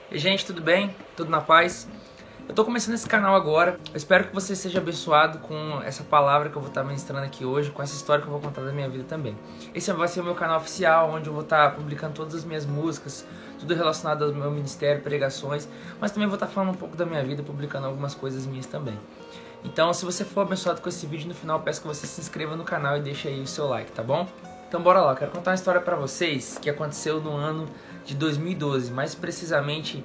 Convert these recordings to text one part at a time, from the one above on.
E gente, tudo bem? Tudo na paz? Eu tô começando esse canal agora. Eu espero que você seja abençoado com essa palavra que eu vou estar ministrando aqui hoje, com essa história que eu vou contar da minha vida também. Esse vai ser o meu canal oficial, onde eu vou estar publicando todas as minhas músicas, tudo relacionado ao meu ministério, pregações, mas também vou estar falando um pouco da minha vida, publicando algumas coisas minhas também. Então, se você for abençoado com esse vídeo, no final eu peço que você se inscreva no canal e deixe aí o seu like, tá bom? Então bora lá, eu quero contar uma história pra vocês que aconteceu no ano de 2012, mais precisamente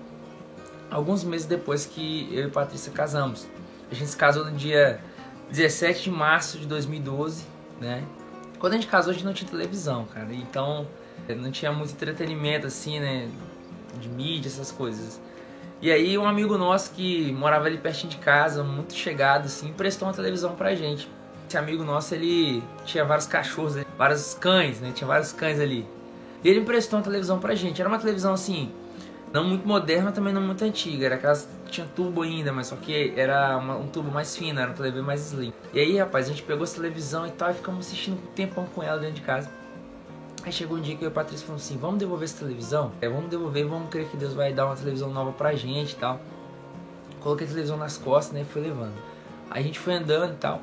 alguns meses depois que eu e Patrícia casamos. A gente se casou no dia 17 de março de 2012, né? Quando a gente casou a gente não tinha televisão, cara, então não tinha muito entretenimento assim, né, de mídia, essas coisas. E aí um amigo nosso que morava ali pertinho de casa, muito chegado assim, emprestou uma televisão pra gente. Esse amigo nosso, ele tinha vários cachorros, vários cães, né? Tinha vários cães ali. E ele emprestou uma televisão pra gente. Era uma televisão assim, não muito moderna, mas também não muito antiga. Era aquelas que tinha tubo ainda, mas só que era um tubo mais fino, era uma televisão mais slim. E aí, rapaz, a gente pegou essa televisão e tal, e ficamos assistindo um tempão com ela dentro de casa. Aí chegou um dia que eu e o Patrícia falamos assim, vamos devolver essa televisão? Vamos devolver, vamos crer que Deus vai dar uma televisão nova pra gente e tal. Coloquei a televisão nas costas, né, e fui levando. Aí a gente foi andando e tal.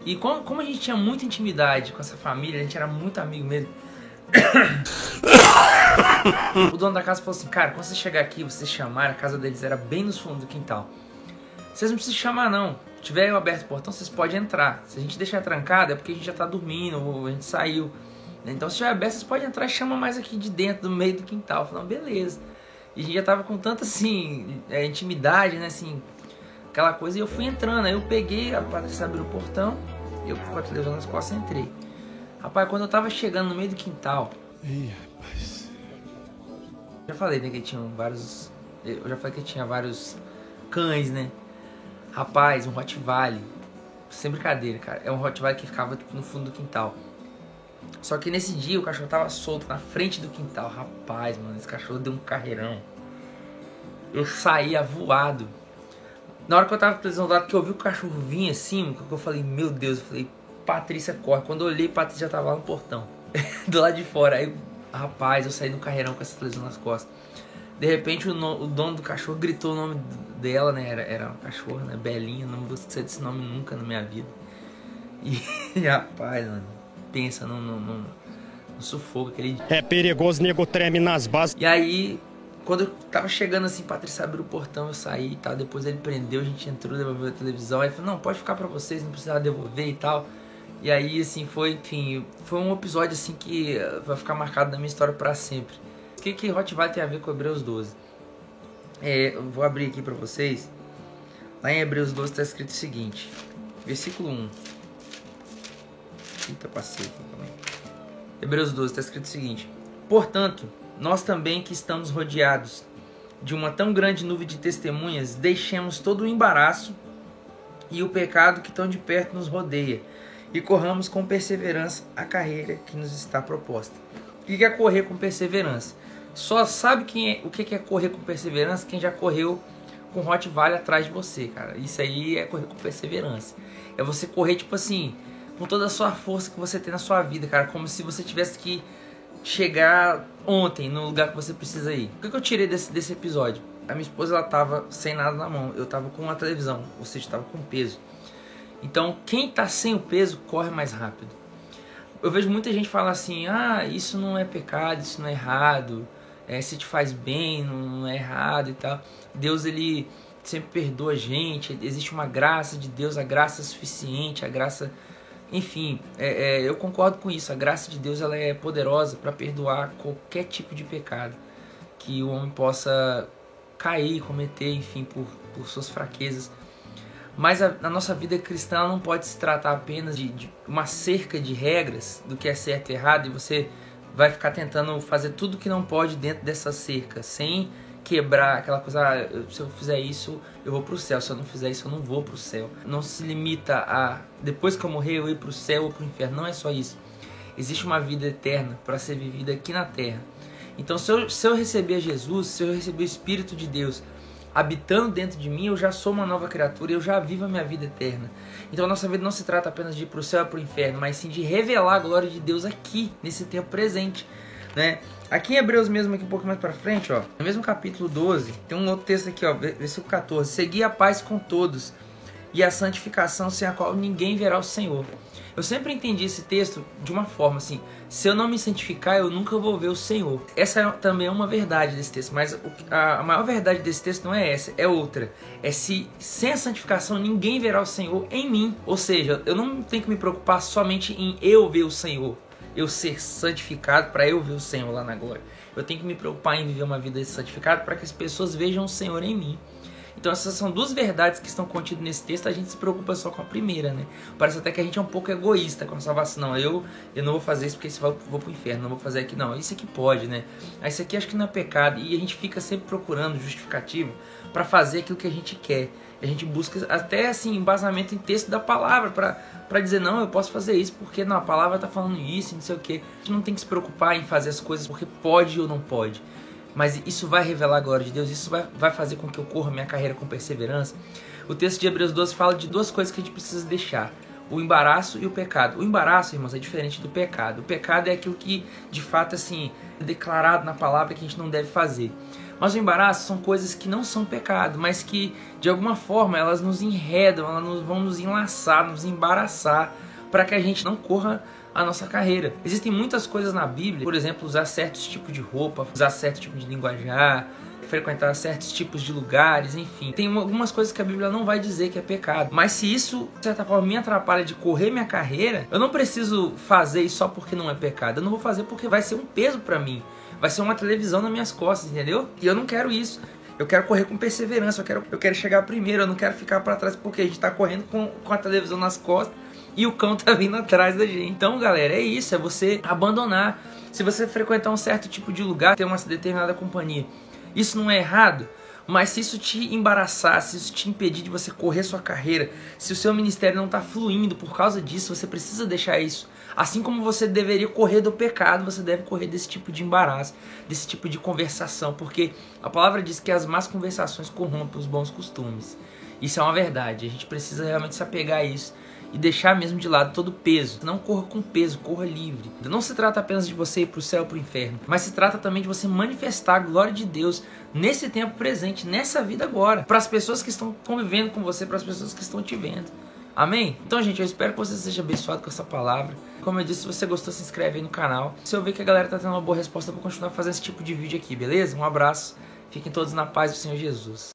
E como a gente tinha muita intimidade com essa família, a gente era muito amigo mesmo. O dono da casa falou assim, cara, quando você chegar aqui, vocês chamarem, a casa deles era bem nos fundos do quintal. Vocês não precisam chamar não, se tiver aberto o portão, vocês podem entrar. Se a gente deixar trancado é porque a gente já tá dormindo, ou a gente saiu. Então se tiver aberto, vocês podem entrar e chama mais aqui de dentro, do meio do quintal. Falando, beleza. E a gente já tava com tanta assim, intimidade, né, assim, aquela coisa. E eu fui entrando, aí eu peguei, a Patrícia abriu o portão, eu com a televisão nas costas entrei. Rapaz, quando eu tava chegando no meio do quintal... Ih, rapaz... Já falei, né, que tinha vários... Eu já falei que tinha vários cães, né? Rapaz, um Rottweiler. Sem brincadeira, cara. É um Rottweiler que ficava tipo, no fundo do quintal. Só que nesse dia o cachorro tava solto na frente do quintal. Rapaz, mano, esse cachorro deu um carreirão. Eu saí avoado. Na hora que eu tava precisando do lado, que eu vi o cachorro vir assim, que eu falei, meu Deus, eu falei, Patrícia, corre. Quando eu olhei, Patrícia já tava lá no portão, do lado de fora. Aí, rapaz, eu saí do carreirão com essa televisão nas costas. De repente, o dono do cachorro gritou o nome dela, né? Era uma cachorra, né? Belinha, não vou esquecer desse nome nunca na minha vida. E, rapaz, mano, pensa no sufoco aquele dia. É perigoso, nego treme nas bases. E aí... Quando eu tava chegando assim, Patrícia abriu o portão, eu saí e tal. Depois ele prendeu, a gente entrou, devolveu a televisão. Aí ele falou, não, pode ficar pra vocês, não precisa devolver e tal. E aí, assim, foi, enfim, foi um episódio assim que vai ficar marcado na minha história pra sempre. O que Rottweiler tem a ver com Hebreus 12? Eu vou abrir aqui pra vocês. Lá em Hebreus 12 tá escrito o seguinte, versículo 1. Eita, passei aqui também. Hebreus 12 tá escrito o seguinte, portanto... Nós também que estamos rodeados de uma tão grande nuvem de testemunhas, deixemos todo o embaraço e o pecado que tão de perto nos rodeia e corramos com perseverança a carreira que nos está proposta. O que é correr com perseverança? Só sabe o que é correr com perseverança quem já correu com Rottweiler atrás de você, cara. Isso aí é correr com perseverança. É você correr, tipo assim, com toda a sua força que você tem na sua vida, cara, como se você tivesse que chegar ontem no lugar que você precisa ir. O que eu tirei desse episódio? A minha esposa, ela tava sem nada na mão. Eu tava com uma televisão, ou seja, tava com peso. Então, quem tá sem o peso, corre mais rápido. Eu vejo muita gente falar assim, isso não é pecado, isso não é errado. Se te faz bem, não é errado e tal. Deus, ele sempre perdoa a gente. Existe uma graça de Deus, a graça é suficiente, a graça... Enfim, eu concordo com isso. A graça de Deus, ela é poderosa para perdoar qualquer tipo de pecado que o homem possa cair, cometer, enfim, por suas fraquezas. Mas a nossa vida cristã não pode se tratar apenas de uma cerca de regras do que é certo e errado, e você vai ficar tentando fazer tudo que não pode dentro dessa cerca, sem quebrar aquela coisa, se eu fizer isso eu vou pro céu, se eu não fizer isso eu não vou pro céu. Não se limita a, depois que eu morrer, eu ir pro céu ou pro inferno, não é só isso. Existe uma vida eterna para ser vivida aqui na terra. Então se eu receber Jesus, se eu receber o Espírito de Deus habitando dentro de mim, eu já sou uma nova criatura, eu já vivo a minha vida eterna. Então a nossa vida não se trata apenas de ir pro céu ou pro inferno, mas sim de revelar a glória de Deus aqui, nesse tempo presente. né? Aqui em Hebreus mesmo, aqui um pouco mais pra frente, ó, no mesmo capítulo 12, tem um outro texto aqui, ó, versículo 14. Segui a paz com todos e a santificação, sem a qual ninguém verá o Senhor. Eu sempre entendi esse texto de uma forma assim: se eu não me santificar, eu nunca vou ver o Senhor. Essa também é uma verdade desse texto, mas a maior verdade desse texto não é essa, é outra. É se sem a santificação ninguém verá o Senhor em mim. Ou seja, eu não tenho que me preocupar somente em eu ver o Senhor, eu ser santificado para eu ver o Senhor lá na glória. Eu tenho que me preocupar em viver uma vida santificada para que as pessoas vejam o Senhor em mim. Então essas são duas verdades que estão contidas nesse texto. A gente se preocupa só com a primeira, né? Parece até que a gente é um pouco egoísta com a salvação. Não, eu não vou fazer isso porque isso eu vou pro inferno, não vou fazer aqui. Não, isso aqui pode, né? Isso aqui acho que não é pecado. E a gente fica sempre procurando justificativo para fazer aquilo que a gente quer. A gente busca até assim embasamento em texto da palavra para dizer: não, eu posso fazer isso porque não, a palavra tá falando isso, não sei o que. A gente não tem que se preocupar em fazer as coisas porque pode ou não pode. Mas isso vai revelar a glória de Deus, isso vai fazer com que eu corra minha carreira com perseverança. O texto de Hebreus 12 fala de duas coisas que a gente precisa deixar: o embaraço e o pecado. O embaraço, irmãos, é diferente do pecado. O pecado é aquilo que, de fato, assim, é declarado na palavra que a gente não deve fazer. Mas o embaraço são coisas que não são pecado, mas que, de alguma forma, elas nos enredam, elas vão nos enlaçar, nos embaraçar, para que a gente não corra a nossa carreira. Existem muitas coisas na Bíblia, por exemplo, usar certos tipos de roupa, usar certo tipo de linguajar, frequentar certos tipos de lugares, enfim. Tem algumas coisas que a Bíblia não vai dizer que é pecado. Mas se isso, de certa forma, me atrapalha de correr minha carreira, eu não preciso fazer isso só porque não é pecado. Eu não vou fazer porque vai ser um peso pra mim. Vai ser uma televisão nas minhas costas, entendeu? E eu não quero isso. Eu quero correr com perseverança, eu quero chegar primeiro, eu não quero ficar pra trás porque a gente tá correndo com a televisão nas costas e o cão tá vindo atrás da gente. Então, galera, é isso, é você abandonar. Se você frequentar um certo tipo de lugar, ter uma determinada companhia, isso não é errado, mas se isso te embaraçar, se isso te impedir de você correr sua carreira, se o seu ministério não tá fluindo por causa disso, você precisa deixar isso. Assim como você deveria correr do pecado, você deve correr desse tipo de embaraço, desse tipo de conversação, porque a palavra diz que as más conversações corrompem os bons costumes. Isso é uma verdade, a gente precisa realmente se apegar a isso e deixar mesmo de lado todo o peso. Não corra com peso, corra livre. Não se trata apenas de você ir para o céu ou para o inferno, mas se trata também de você manifestar a glória de Deus nesse tempo presente, nessa vida agora, para as pessoas que estão convivendo com você, para as pessoas que estão te vendo. Amém? Então, gente, eu espero que você seja abençoado com essa palavra. Como eu disse, se você gostou, se inscreve aí no canal. Se eu ver que a galera tá tendo uma boa resposta, eu vou continuar fazendo esse tipo de vídeo aqui, beleza? Um abraço. Fiquem todos na paz do Senhor Jesus.